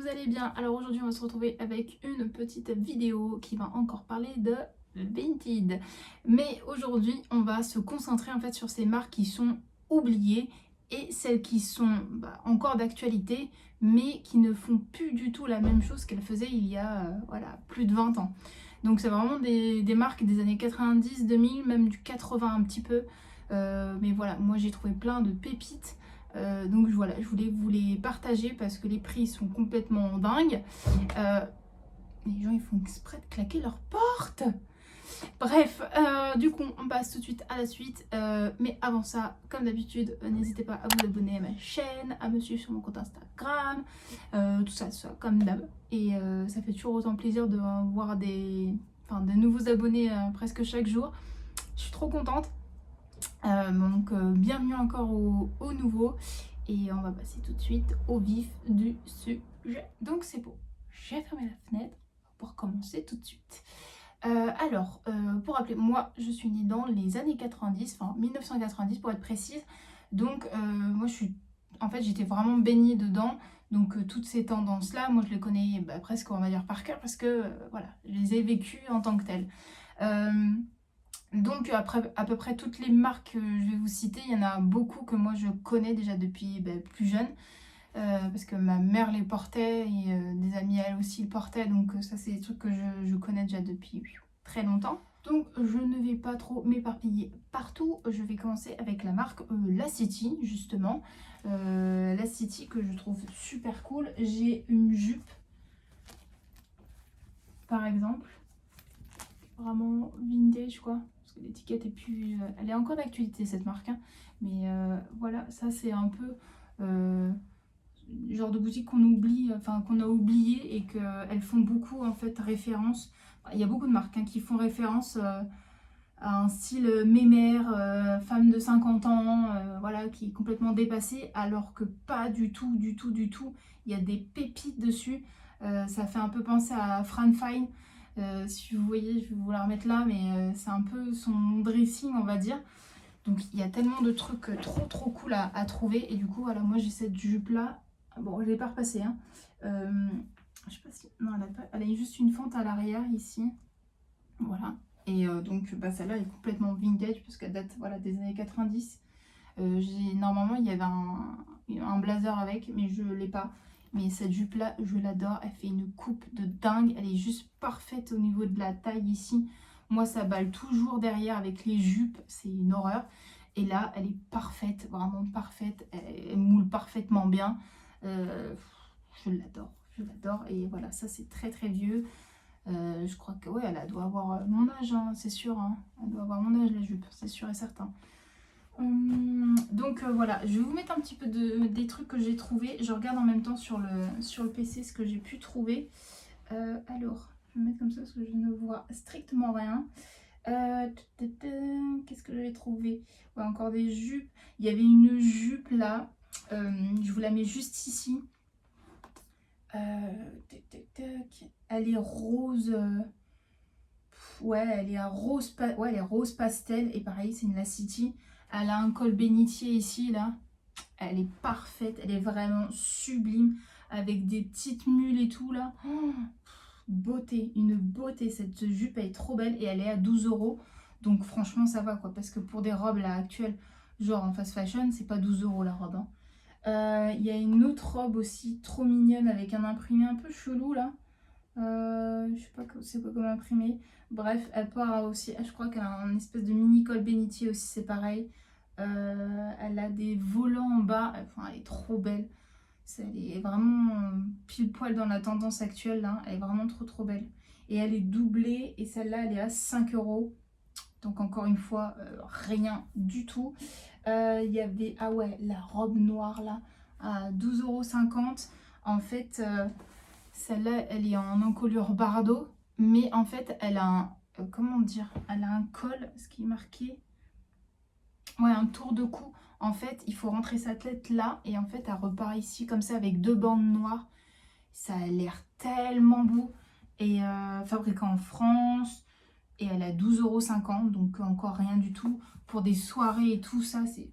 allez bien. Alors aujourd'hui on va se retrouver avec une petite vidéo qui va encore parler de Vinted. Mais aujourd'hui on va se concentrer en fait sur ces marques qui sont oubliées et celles qui sont encore d'actualité mais qui ne font plus du tout la même chose qu'elles faisaient il y a voilà, plus de 20 ans. Donc c'est vraiment des marques des années 90, 2000, même du 80 un petit peu. Mais voilà, moi j'ai trouvé plein de pépites. Donc voilà, je voulais vous les partager parce que les prix sont complètement dingues. Les gens ils font exprès de claquer leurs portes. Bref, du coup on passe tout de suite à la suite. Mais avant ça, comme d'habitude, n'hésitez pas à vous abonner à ma chaîne, à me suivre sur mon compte Instagram, tout ça, comme d'hab. Et ça fait toujours autant plaisir de voir de nouveaux abonnés presque chaque jour. Je suis trop contente. Donc bienvenue encore au nouveau et on va passer tout de suite au vif du sujet. Donc c'est bon, j'ai fermé la fenêtre pour commencer tout de suite. Pour rappeler, moi je suis née dans les années 90, enfin 1990 pour être précise. Donc moi j'étais vraiment baignée dedans. Donc toutes ces tendances là, moi je les connais presque on va dire par cœur parce que voilà, je les ai vécues en tant que telles. Donc après à peu près toutes les marques que je vais vous citer, il y en a beaucoup que moi je connais déjà depuis plus jeune. Parce que ma mère les portait et des amis elles aussi le portaient. Donc ça c'est des trucs que je connais déjà depuis très longtemps. Donc je ne vais pas trop m'éparpiller partout. Je vais commencer avec la marque La City justement. La City que je trouve super cool. J'ai une jupe par exemple. Vraiment vintage quoi. Parce que l'étiquette est plus... elle est encore d'actualité cette marque. Hein. Mais voilà, ça c'est un peu... genre de boutique qu'on oublie, enfin qu'on a oublié et qu'elles font beaucoup en fait référence. Il y a beaucoup de marques qui font référence à un style mémère, femme de 50 ans, voilà, qui est complètement dépassée, alors que pas du tout, du tout, du tout. Il y a des pépites dessus. Ça fait un peu penser à Fran Fine. Si vous voyez, je vais vous la remettre là, mais c'est un peu son dressing, on va dire. Donc il y a tellement de trucs trop cool à trouver. Et du coup, voilà, moi j'ai cette jupe là. Bon, je l'ai pas repassée. Hein. Je sais pas si... Non, elle a juste une fente à l'arrière ici. Voilà. Et donc celle-là est complètement vintage parce qu'elle date voilà, des années 90. Normalement, il y avait un blazer avec, mais je l'ai pas. Mais cette jupe là, je l'adore. Elle fait une coupe de dingue. Elle est juste parfaite au niveau de la taille ici. Moi, ça balle toujours derrière avec les jupes. C'est une horreur. Et là, elle est parfaite, vraiment parfaite. Elle moule parfaitement bien. Je l'adore, je l'adore. Et voilà, ça c'est très vieux. Je crois que ouais, elle doit avoir mon âge, hein, c'est sûr. Hein. Elle doit avoir mon âge la jupe, c'est sûr et certain. Donc voilà, je vais vous mettre un petit peu des trucs que j'ai trouvé. Je regarde en même temps sur le PC ce que j'ai pu trouver. Alors, je vais mettre comme ça parce que je ne vois strictement rien. Qu'est-ce que j'avais trouvé? Ouais, encore des jupes. Il y avait une jupe là. Je vous la mets juste ici. Elle est rose. Ouais, elle est elle est rose pastel. Et pareil, c'est une La City. Elle a un col bénitier ici, là. Elle est parfaite. Elle est vraiment sublime. Avec des petites mules et tout, là. Oh, beauté. Une beauté. Cette jupe, elle est trop belle. Et elle est à 12 €. Donc, franchement, ça va, quoi. Parce que pour des robes, là, actuelles, genre en fast fashion, c'est pas 12 € la robe, hein. Il y a une autre robe aussi, trop mignonne, avec un imprimé un peu chelou, là. Je sais pas, c'est pas comme imprimé. Bref, elle part aussi, je crois qu'elle a un espèce de mini col bénitier aussi, c'est pareil. Elle a des volants en bas, enfin elle est trop belle. Elle est vraiment pile poil dans la tendance actuelle là, elle est vraiment trop belle. Et elle est doublée et celle-là elle est à 5 €. Donc encore une fois, rien du tout. Il y avait, ah ouais, la robe noire là, à 12,50 €. En fait... celle-là, elle est en encolure bardeau, mais en fait, elle a un... comment dire? Elle a un col, ce qui est marqué... Ouais, un tour de cou. En fait, il faut rentrer sa tête là, et en fait, elle repart ici, comme ça, avec deux bandes noires. Ça a l'air tellement beau. Et fabriqué en France, et elle a 12,50 €, donc encore rien du tout. Pour des soirées et tout ça, c'est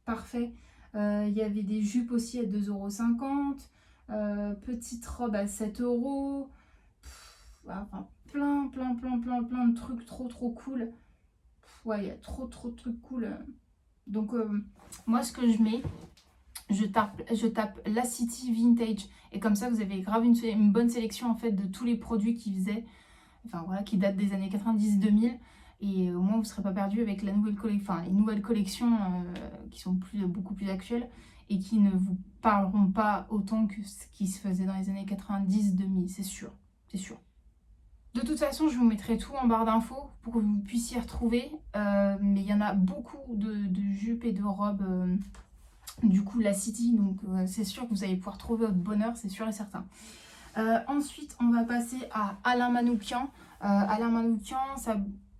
parfait. Il y avait des jupes aussi à 2,50 €. Petite robe à 7 euros. Enfin, plein de trucs trop cool. Ouais, il y a trop de trucs cool. Donc, moi, ce que je mets, je tape La City Vintage. Et comme ça, vous avez grave une bonne sélection en fait de tous les produits qu'ils faisaient. Enfin voilà, qui datent des années 90-2000. Et au moins, vous ne serez pas perdu avec la nouvelle les nouvelles collections qui sont beaucoup plus actuelles et qui ne vous parleront pas autant que ce qui se faisait dans les années 90-2000, c'est sûr, c'est sûr. De toute façon, je vous mettrai tout en barre d'infos pour que vous puissiez retrouver. Mais il y en a beaucoup de jupes et de robes, du coup, La City. Donc, c'est sûr que vous allez pouvoir trouver votre bonheur, c'est sûr et certain. Ensuite, on va passer à Alain Manoukian. Alain Manoukian,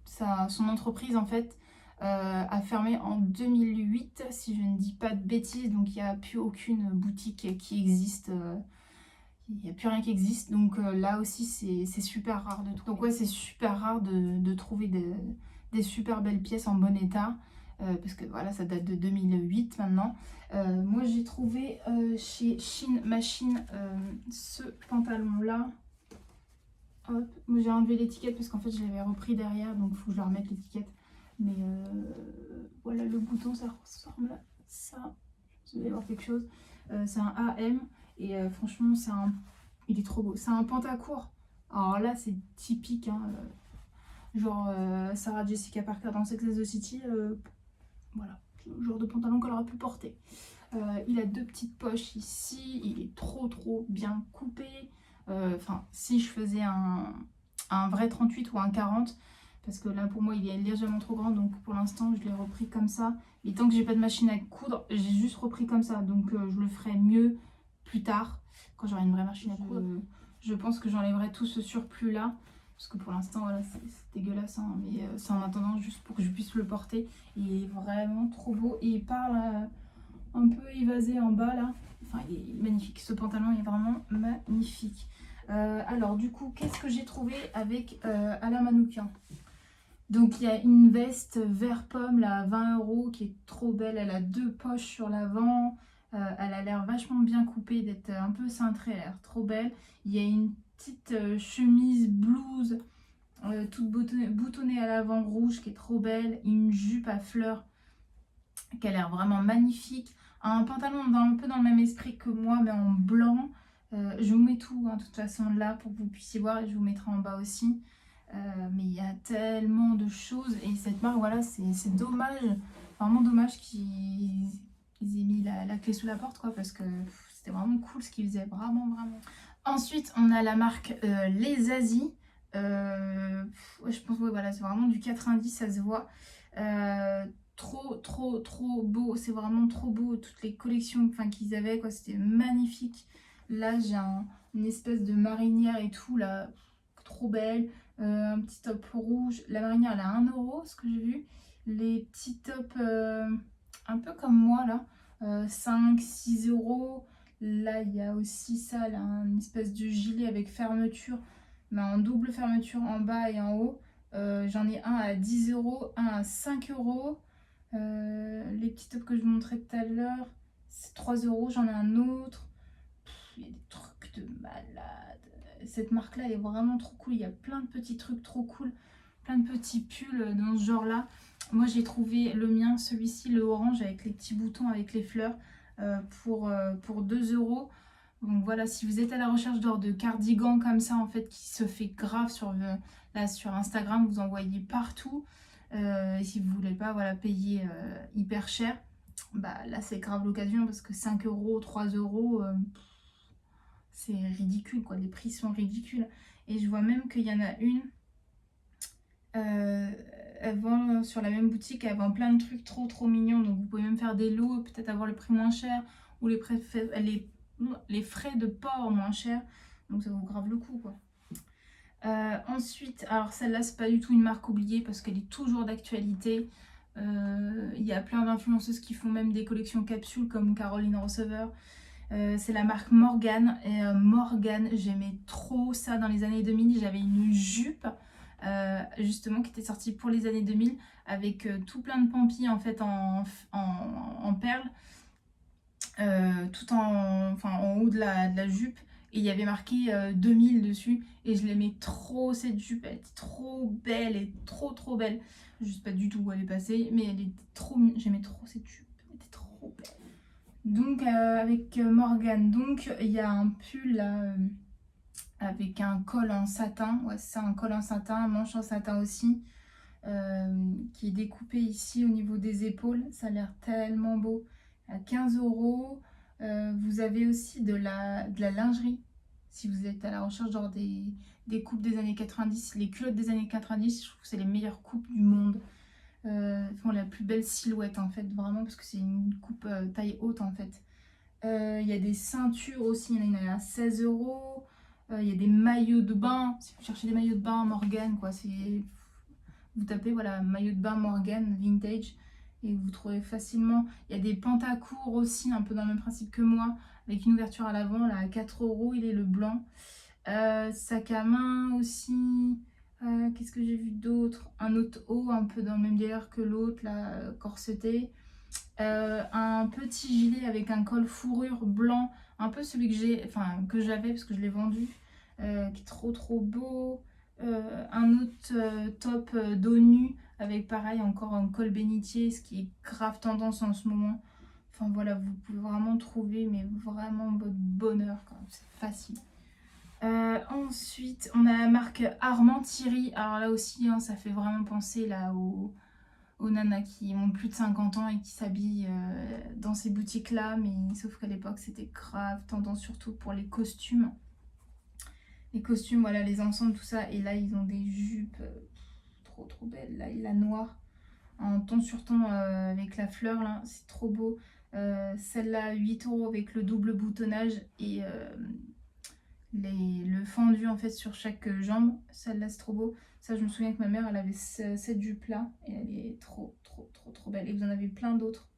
son entreprise, en fait, a fermé en 2008, si je ne dis pas de bêtises. Donc, il n'y a plus aucune boutique qui existe. Il n'y a plus rien qui existe, donc là aussi c'est super rare de trouver. Donc ouais, c'est super rare de trouver des super belles pièces en bon état, parce que voilà, ça date de 2008 maintenant. Moi j'ai trouvé chez Shein Machine ce pantalon là. Hop, moi j'ai enlevé l'étiquette parce qu'en fait je l'avais repris derrière, donc il faut que je leur remette l'étiquette. Mais voilà, le bouton ça ressemble à ça. Vous allez voir quelque chose. C'est un AM. Et franchement, il est trop beau. C'est un pantacourt. Alors là, c'est typique. Hein, genre Sarah Jessica Parker dans Sex and the City. Voilà, le genre de pantalon qu'elle aurait pu porter. Il a 2 petites poches ici. Il est trop bien coupé. Enfin, si je faisais un vrai 38 ou un 40, parce que là pour moi il est légèrement trop grand, donc pour l'instant je l'ai repris comme ça. Et tant que j'ai pas de machine à coudre, j'ai juste repris comme ça, donc je le ferai mieux plus tard quand j'aurai une vraie machine à coudre. Je pense que j'enlèverai tout ce surplus là, parce que pour l'instant voilà, c'est dégueulasse, hein, mais c'est en attendant juste pour que je puisse le porter. Il est vraiment trop beau et il parle un peu évasé en bas là. Enfin, il est magnifique, ce pantalon est vraiment magnifique. Alors du coup, qu'est-ce que j'ai trouvé avec Alain Manoukian? Donc il y a une veste vert pomme là, à 20 € qui est trop belle. Elle a 2 poches sur l'avant. Elle a l'air vachement bien coupée, d'être un peu cintrée, elle a l'air trop belle. Il y a une petite chemise blouse toute boutonnée à l'avant rouge qui est trop belle. Une jupe à fleurs qui a l'air vraiment magnifique. Un pantalon un peu dans le même esprit que moi, mais en blanc. Je vous mets tout, hein, de toute façon, là, pour que vous puissiez voir, et je vous mettrai en bas aussi. Mais il y a tellement de choses, et cette marque, voilà, c'est dommage, vraiment dommage qu'ils aient mis la clé sous la porte, quoi, parce que c'était vraiment cool ce qu'ils faisaient, vraiment. Ensuite, on a la marque Les Asis. Ouais, je pense, ouais, voilà, c'est vraiment du 90, ça se voit. Trop beau, c'est vraiment trop beau, toutes les collections qu'ils avaient, quoi, c'était magnifique. Là j'ai une espèce de marinière et tout là, trop belle. Un petit top rouge, la marinière elle a 1 € ce que j'ai vu. Les petits tops un peu comme moi là, 5-6 €. Là il y a aussi ça là, une espèce de gilet avec fermeture, mais en double fermeture en bas et en haut. J'en ai un à 10 €, un à 5 €. Les petits tops que je vous montrais tout à l'heure, c'est 3 €. J'en ai un autre. Il y a des trucs de malade. Cette marque là est vraiment trop cool. Il y a plein de petits trucs trop cool, plein de petits pulls dans ce genre là. Moi j'ai trouvé le mien, celui-ci, le orange avec les petits boutons avec les fleurs, pour 2 €. Donc voilà, si vous êtes à la recherche de cardigans comme ça en fait, qui se fait grave là, sur Instagram, vous en voyez partout. Et si vous voulez pas voilà, payer hyper cher, bah là c'est grave l'occasion, parce que 5 €, 3 €, c'est ridicule quoi, les prix sont ridicules. Et je vois même qu'il y en a une, elle vend sur la même boutique, elle vend plein de trucs trop mignons, donc vous pouvez même faire des lots, peut-être avoir le prix moins cher ou les frais de port moins chers, donc ça vaut grave le coup quoi. Ensuite, alors celle-là c'est pas du tout une marque oubliée parce qu'elle est toujours d'actualité. Il y a plein d'influenceuses qui font même des collections capsules comme Caroline Receveur. C'est la marque Morgane. Et Morgane, j'aimais trop ça dans les années 2000. J'avais une jupe justement qui était sortie pour les années 2000 avec tout plein de pampis en fait en perles. tout en haut de la jupe. Et il y avait marqué 2000 dessus. Et je l'aimais trop cette jupe. Elle était trop belle et trop belle. Je sais pas du tout où elle est passée. Mais elle était trop... J'aimais trop cette jupe. Elle était trop belle. Donc avec Morgane. Donc il y a un pull là... avec un col en satin. Ouais, c'est un col en satin. Manche en satin aussi. Qui est découpé ici au niveau des épaules. Ça a l'air tellement beau. À 15 euros. Vous avez aussi de la lingerie. Si vous êtes à la recherche genre des coupes des années 90, les culottes des années 90, je trouve que c'est les meilleures coupes du monde. Font la plus belle silhouette en fait, vraiment, parce que c'est une coupe taille haute en fait. Il y a des ceintures aussi, il y en a à 16 euros. Il y a des maillots de bain. Si vous cherchez des maillots de bain Morgane, quoi, c'est vous tapez voilà maillot de bain Morgane vintage et vous trouvez facilement. Il y a des pantacourts aussi, un peu dans le même principe que moi, avec une ouverture à l'avant, là à 4 euros, il est le blanc. Sac à main aussi. Qu'est-ce que j'ai vu d'autre? Un autre haut, un peu dans le même délire que l'autre, là, corseté. Un petit gilet avec un col fourrure blanc, un peu celui que j'avais parce que je l'ai vendu, qui est trop beau. Un autre top dos nu avec pareil encore un col bénitier, ce qui est grave tendance en ce moment. Enfin voilà, vous pouvez vraiment trouver mais vraiment votre bonheur, c'est facile. Ensuite, on a la marque Armand Thierry. Alors là aussi, hein, ça fait vraiment penser là aux nanas qui ont plus de 50 ans et qui s'habillent dans ces boutiques-là. Mais sauf qu'à l'époque, c'était grave tendance, surtout pour les costumes. Les costumes, voilà, les ensembles, tout ça. Et là, ils ont des jupes trop belles. Là, il a noir en ton sur ton avec la fleur, là. C'est trop beau. Celle-là, 8 euros avec le double boutonnage et le fendu en fait sur chaque jambe. Celle-là, c'est trop beau. Ça, je me souviens que ma mère, elle avait cette jupe-là et elle est trop belle. Et vous en avez plein d'autres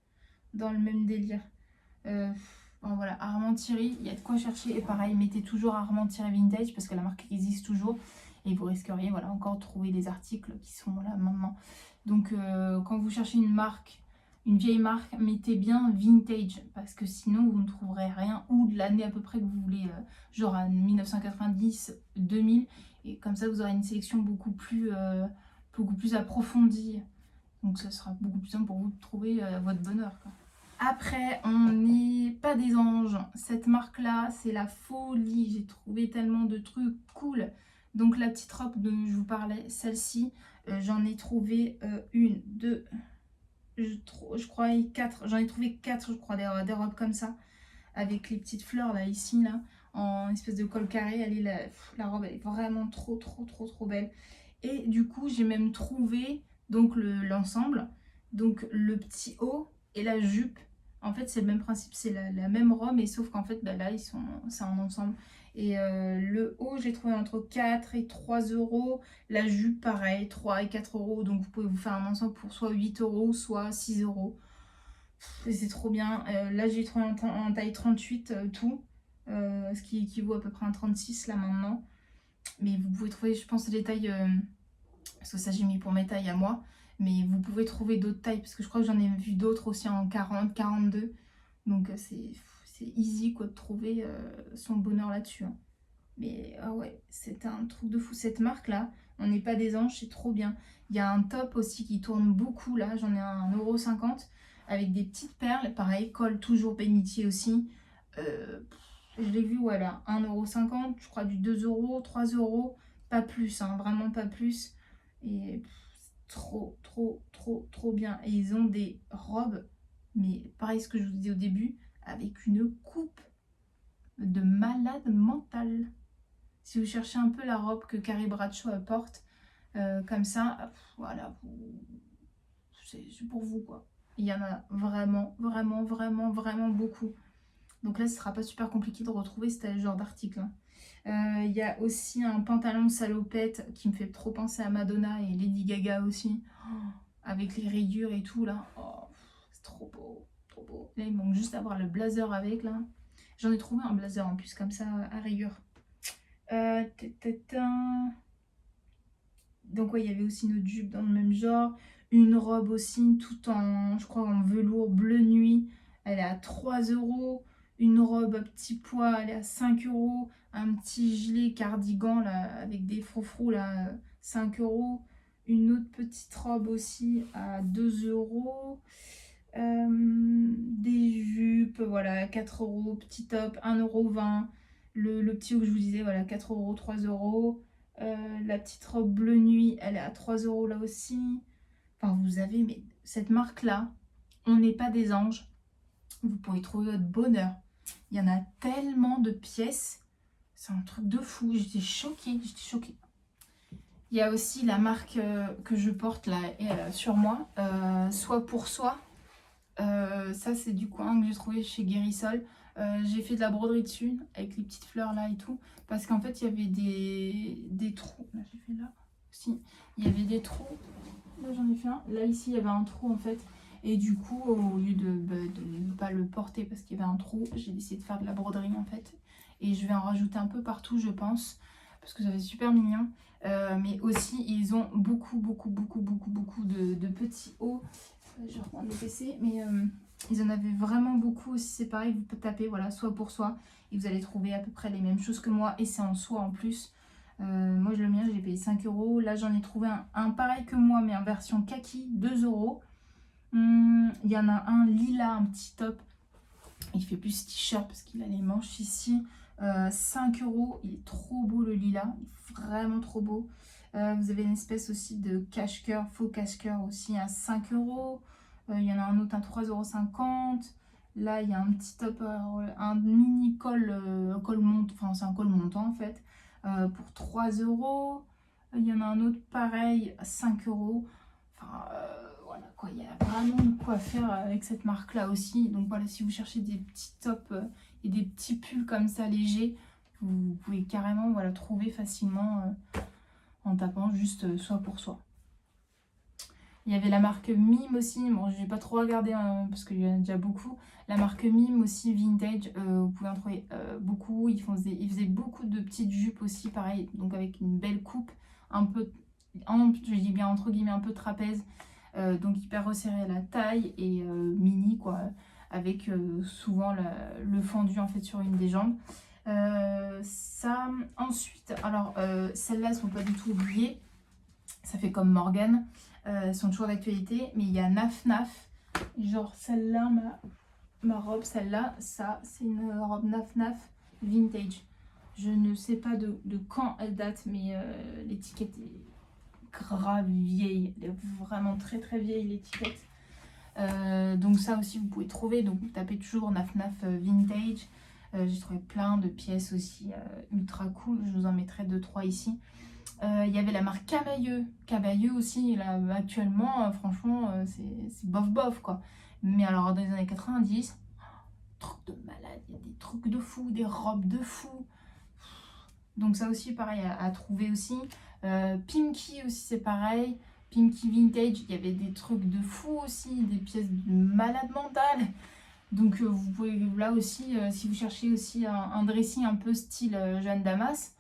dans le même délire. Bon, voilà, Armand Thierry, il y a de quoi chercher. Et pareil, mettez toujours Armand Thierry Vintage parce que la marque existe toujours. Et vous risqueriez voilà, encore de trouver des articles qui sont là maintenant. Donc, quand vous cherchez une marque, une vieille marque, mettez bien vintage parce que sinon vous ne trouverez rien, ou de l'année à peu près que vous voulez, genre à 1990, 2000, et comme ça vous aurez une sélection beaucoup plus approfondie. Donc ça sera beaucoup plus simple pour vous de trouver votre bonheur, quoi. Après, on n'est pas des anges. Cette marque-là, c'est la folie. J'ai trouvé tellement de trucs cool. Donc la petite robe dont je vous parlais, celle-ci, j'en ai trouvé une, deux, je crois 4. J'en ai trouvé 4, je crois, des robes comme ça, avec les petites fleurs là, ici, là, en espèce de col carré. La robe, elle est vraiment trop belle. Et du coup, j'ai même trouvé donc l'ensemble, donc le petit haut et la jupe. En fait, c'est le même principe, c'est la même robe, mais sauf qu'en fait, bah, là, c'est en ensemble. Et le haut, j'ai trouvé entre 4 et 3 euros. La jupe, pareil, 3 et 4 euros. Donc, vous pouvez vous faire un ensemble pour soit 8 euros, soit 6 euros. Et c'est trop bien. Là, j'ai trouvé en taille 38 tout. Ce qui équivaut à peu près à un 36 là maintenant. Mais vous pouvez trouver, je pense, des tailles... parce que ça, j'ai mis pour mes tailles à moi. Mais vous pouvez trouver d'autres tailles. Parce que je crois que j'en ai vu d'autres aussi en 40, 42. Donc, c'est easy quoi, de trouver son bonheur là-dessus. Hein. Mais ah ouais, c'est un truc de fou. Cette marque-là, on n'est pas des anges, c'est trop bien. Il y a un top aussi qui tourne beaucoup là. J'en ai un 1,50 € avec des petites perles. Pareil, col toujours bénitier aussi. Je l'ai vu, voilà, 1,50 €, je crois du 2 euros, 3 euros. Pas plus, hein, vraiment pas plus. Et trop bien. Et ils ont des robes, mais pareil ce que je vous disais au début, avec une coupe de malade mental. Si vous cherchez un peu la robe que Carrie Bradshaw porte, comme ça, voilà, c'est pour vous quoi. Il y en a vraiment beaucoup. Donc là, ce sera pas super compliqué de retrouver ce genre d'article. Hein. Il y a aussi un pantalon salopette qui me fait trop penser à Madonna et Lady Gaga aussi. Oh, avec les rayures et tout là. Oh, c'est trop beau. Là, il manque juste d'avoir le blazer avec là. J'en ai trouvé un blazer en plus comme ça à rayures. Donc ouais, il y avait aussi une autre jupe dans le même genre. Une robe aussi, tout en, je crois, en velours bleu nuit, elle est à 3 euros. Une robe à petit pois, elle est à 5 euros. Un petit gilet cardigan là, avec des froufrous, là, 5 euros. Une autre petite robe aussi à 2 euros. Des jupes, voilà, 4 euros. Petit top, 1,20 €. Le petit haut que je vous disais, voilà, 4 euros, 3 euros. La petite robe bleu nuit, elle est à 3 euros là aussi. Enfin, vous avez, mais cette marque-là, on n'est pas des anges. Vous pouvez trouver votre bonheur. Il y en a tellement de pièces. C'est un truc de fou. J'étais choquée, j'étais choquée. Il y a aussi la marque que je porte là sur moi, Soi pour Soi. Ça, c'est du coin que j'ai trouvé chez Guérisol. J'ai fait de la broderie dessus avec les petites fleurs là et tout. Parce qu'en fait, il y avait des trous. Là, j'ai fait là aussi. Il y avait des trous. Là, j'en ai fait un. Là, ici, il y avait un trou en fait. Et du coup, au lieu de ne pas le porter parce qu'il y avait un trou, j'ai décidé de faire de la broderie en fait. Et je vais en rajouter un peu partout, je pense. Parce que ça fait super mignon. Mais aussi, ils ont beaucoup de petits hauts. Je vais reprendre le PC, mais ils en avaient vraiment beaucoup aussi. C'est pareil, vous pouvez taper, voilà, Soi pour Soi. Et vous allez trouver à peu près les mêmes choses que moi. Et c'est en soie en plus. Moi, le mien, j'ai payé 5 euros. Là, j'en ai trouvé un pareil que moi, mais en version kaki, 2 euros. Il y en a un lilas, un petit top. Il fait plus t-shirt parce qu'il a les manches ici. 5 euros. Il est trop beau le lilas. Il est vraiment trop beau. Vous avez une espèce aussi de cache-cœur, faux cache-cœur aussi à 5 euros. Il y en a un autre à 3,50 €. Là, il y a un petit top, un mini col montant, enfin c'est un col montant en fait, pour 3 euros. Il y en a un autre pareil à 5 euros. Enfin, voilà quoi, il y a vraiment de quoi faire avec cette marque là aussi. Donc voilà, si vous cherchez des petits tops et des petits pulls comme ça légers, vous pouvez carrément voilà, trouver facilement en tapant juste Soi pour Soi. Il y avait la marque Mime aussi, bon j'ai pas trop regardé parce qu'il y en a déjà beaucoup. La marque Mime aussi vintage, vous pouvez en trouver beaucoup. Ils faisaient beaucoup de petites jupes aussi, pareil, donc avec une belle coupe, un peu, je dis bien entre guillemets, un peu trapèze, donc hyper resserré à la taille et mini quoi, avec souvent le fendu en fait sur une des jambes. Ça, ensuite, alors celles-là sont pas du tout oubliées, ça fait comme Morgane. Elles sont toujours d'actualité, mais il y a Naf Naf, genre celle-là, ma robe, celle-là, ça c'est une robe Naf Naf vintage. Je ne sais pas de quand elle date, mais l'étiquette est grave vieille, elle est vraiment très vieille l'étiquette. Donc ça aussi vous pouvez trouver, donc vous tapez toujours Naf Naf vintage. J'ai trouvé plein de pièces aussi ultra cool, je vous en mettrai 2-3 ici. Il y avait la marque Cavailleux aussi, là, actuellement, franchement, c'est bof quoi. Mais alors dans les années 90, truc de malade, il y a des trucs de fou, des robes de fou. Donc ça aussi pareil à trouver aussi. Pimki aussi c'est pareil, Pimki vintage, il y avait des trucs de fou aussi, des pièces de malade mentale. Donc vous pouvez là aussi, si vous cherchez aussi un dressing un peu style Jeanne Damas,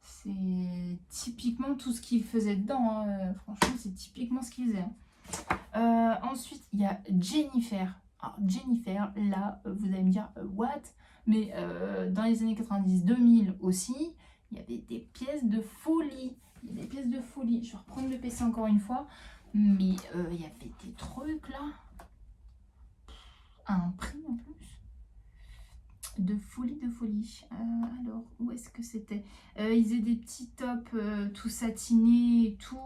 c'est typiquement tout ce qu'il faisait dedans, hein. Franchement c'est typiquement ce qu'il faisait. Ensuite il y a Jennifer. Alors Jennifer, là vous allez me dire what, mais dans les années 90-2000 aussi, il y avait des pièces de folie. Il y a des pièces de folie. Je vais reprendre le PC encore une fois, mais il y avait des trucs là à un prix en plus. De folie. Alors, où est-ce que c'était? Ils faisaient des petits tops tout satinés et tout.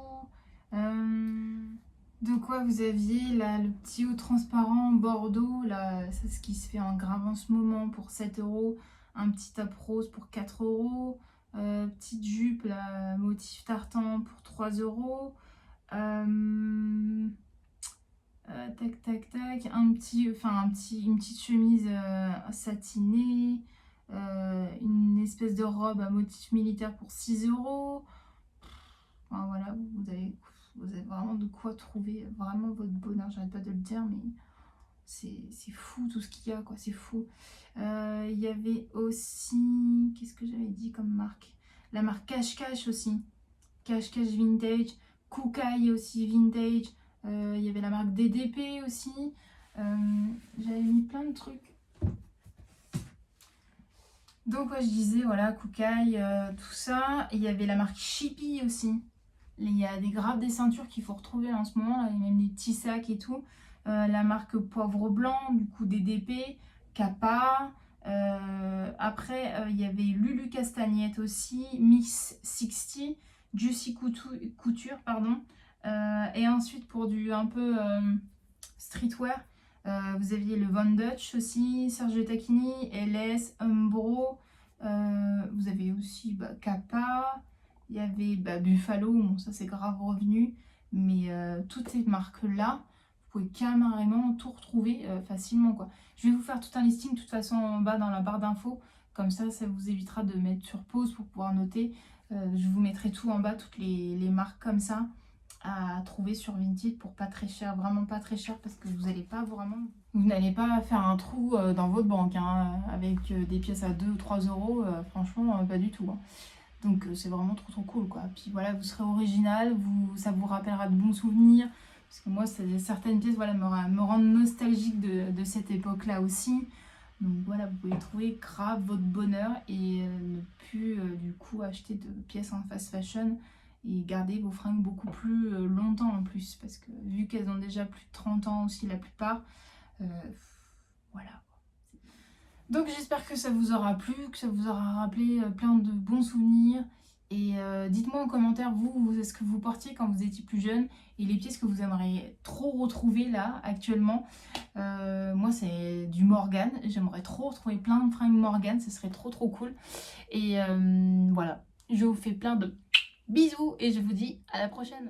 De quoi vous aviez là le petit haut transparent bordeaux, là, c'est ce qui se fait en grave en ce moment pour 7 euros. Un petit top rose pour 4 euros. Petite jupe, là, motif tartan pour 3 euros. Tac, une petite chemise satinée, une espèce de robe à motif militaire pour 6 euros. Enfin, voilà, vous avez vraiment de quoi trouver vraiment votre bonheur, j'arrête pas de le dire, mais c'est fou tout ce qu'il y a, quoi, c'est fou. Il y avait aussi, qu'est-ce que j'avais dit comme marque? La marque Cache Cache aussi, Cache Cache vintage, Koukaï aussi vintage. Il y avait la marque DDP aussi. J'avais mis plein de trucs. Donc ouais, je disais, voilà, Kookai, tout ça. Et il y avait la marque Chippy aussi. Il y a des ceintures qu'il faut retrouver en ce moment, là, il y a même des petits sacs et tout. La marque Poivre Blanc, du coup DDP, Kappa. Après, il y avait Lulu Castagnette aussi, Mix 60, Juicy Couture, pardon. Et ensuite, pour du un peu streetwear, vous aviez le Von Dutch aussi, Sergio Tacchini, LS, Umbro. Vous avez aussi Kappa. Il y avait Buffalo, bon ça c'est grave revenu, mais toutes ces marques-là, vous pouvez carrément tout retrouver facilement quoi. Je vais vous faire tout un listing de toute façon en bas dans la barre d'infos, comme ça vous évitera de mettre sur pause pour pouvoir noter. Je vous mettrai tout en bas, toutes les marques comme ça à trouver sur Vinted pour pas très cher, vraiment pas très cher, parce que vous n'allez pas faire un trou dans votre banque hein, avec des pièces à 2 ou 3 euros, franchement pas du tout. Hein. Donc c'est vraiment trop cool quoi. Puis voilà, vous serez original, ça vous rappellera de bons souvenirs. Parce que moi, certaines pièces voilà, me rendent nostalgique de cette époque-là aussi. Donc voilà, vous pouvez trouver grave votre bonheur et ne plus du coup acheter de pièces en fast fashion et garder vos fringues beaucoup plus longtemps en plus. Parce que vu qu'elles ont déjà plus de 30 ans aussi la plupart, voilà. Donc j'espère que ça vous aura plu, que ça vous aura rappelé plein de bons souvenirs. Et dites-moi en commentaire, vous, est-ce que vous portiez quand vous étiez plus jeune et les pièces que vous aimeriez trop retrouver là, actuellement. Moi, c'est du Morgan. J'aimerais trop retrouver plein de fringues Morgan, ce serait trop cool. Et voilà, je vous fais plein de bisous et je vous dis à la prochaine.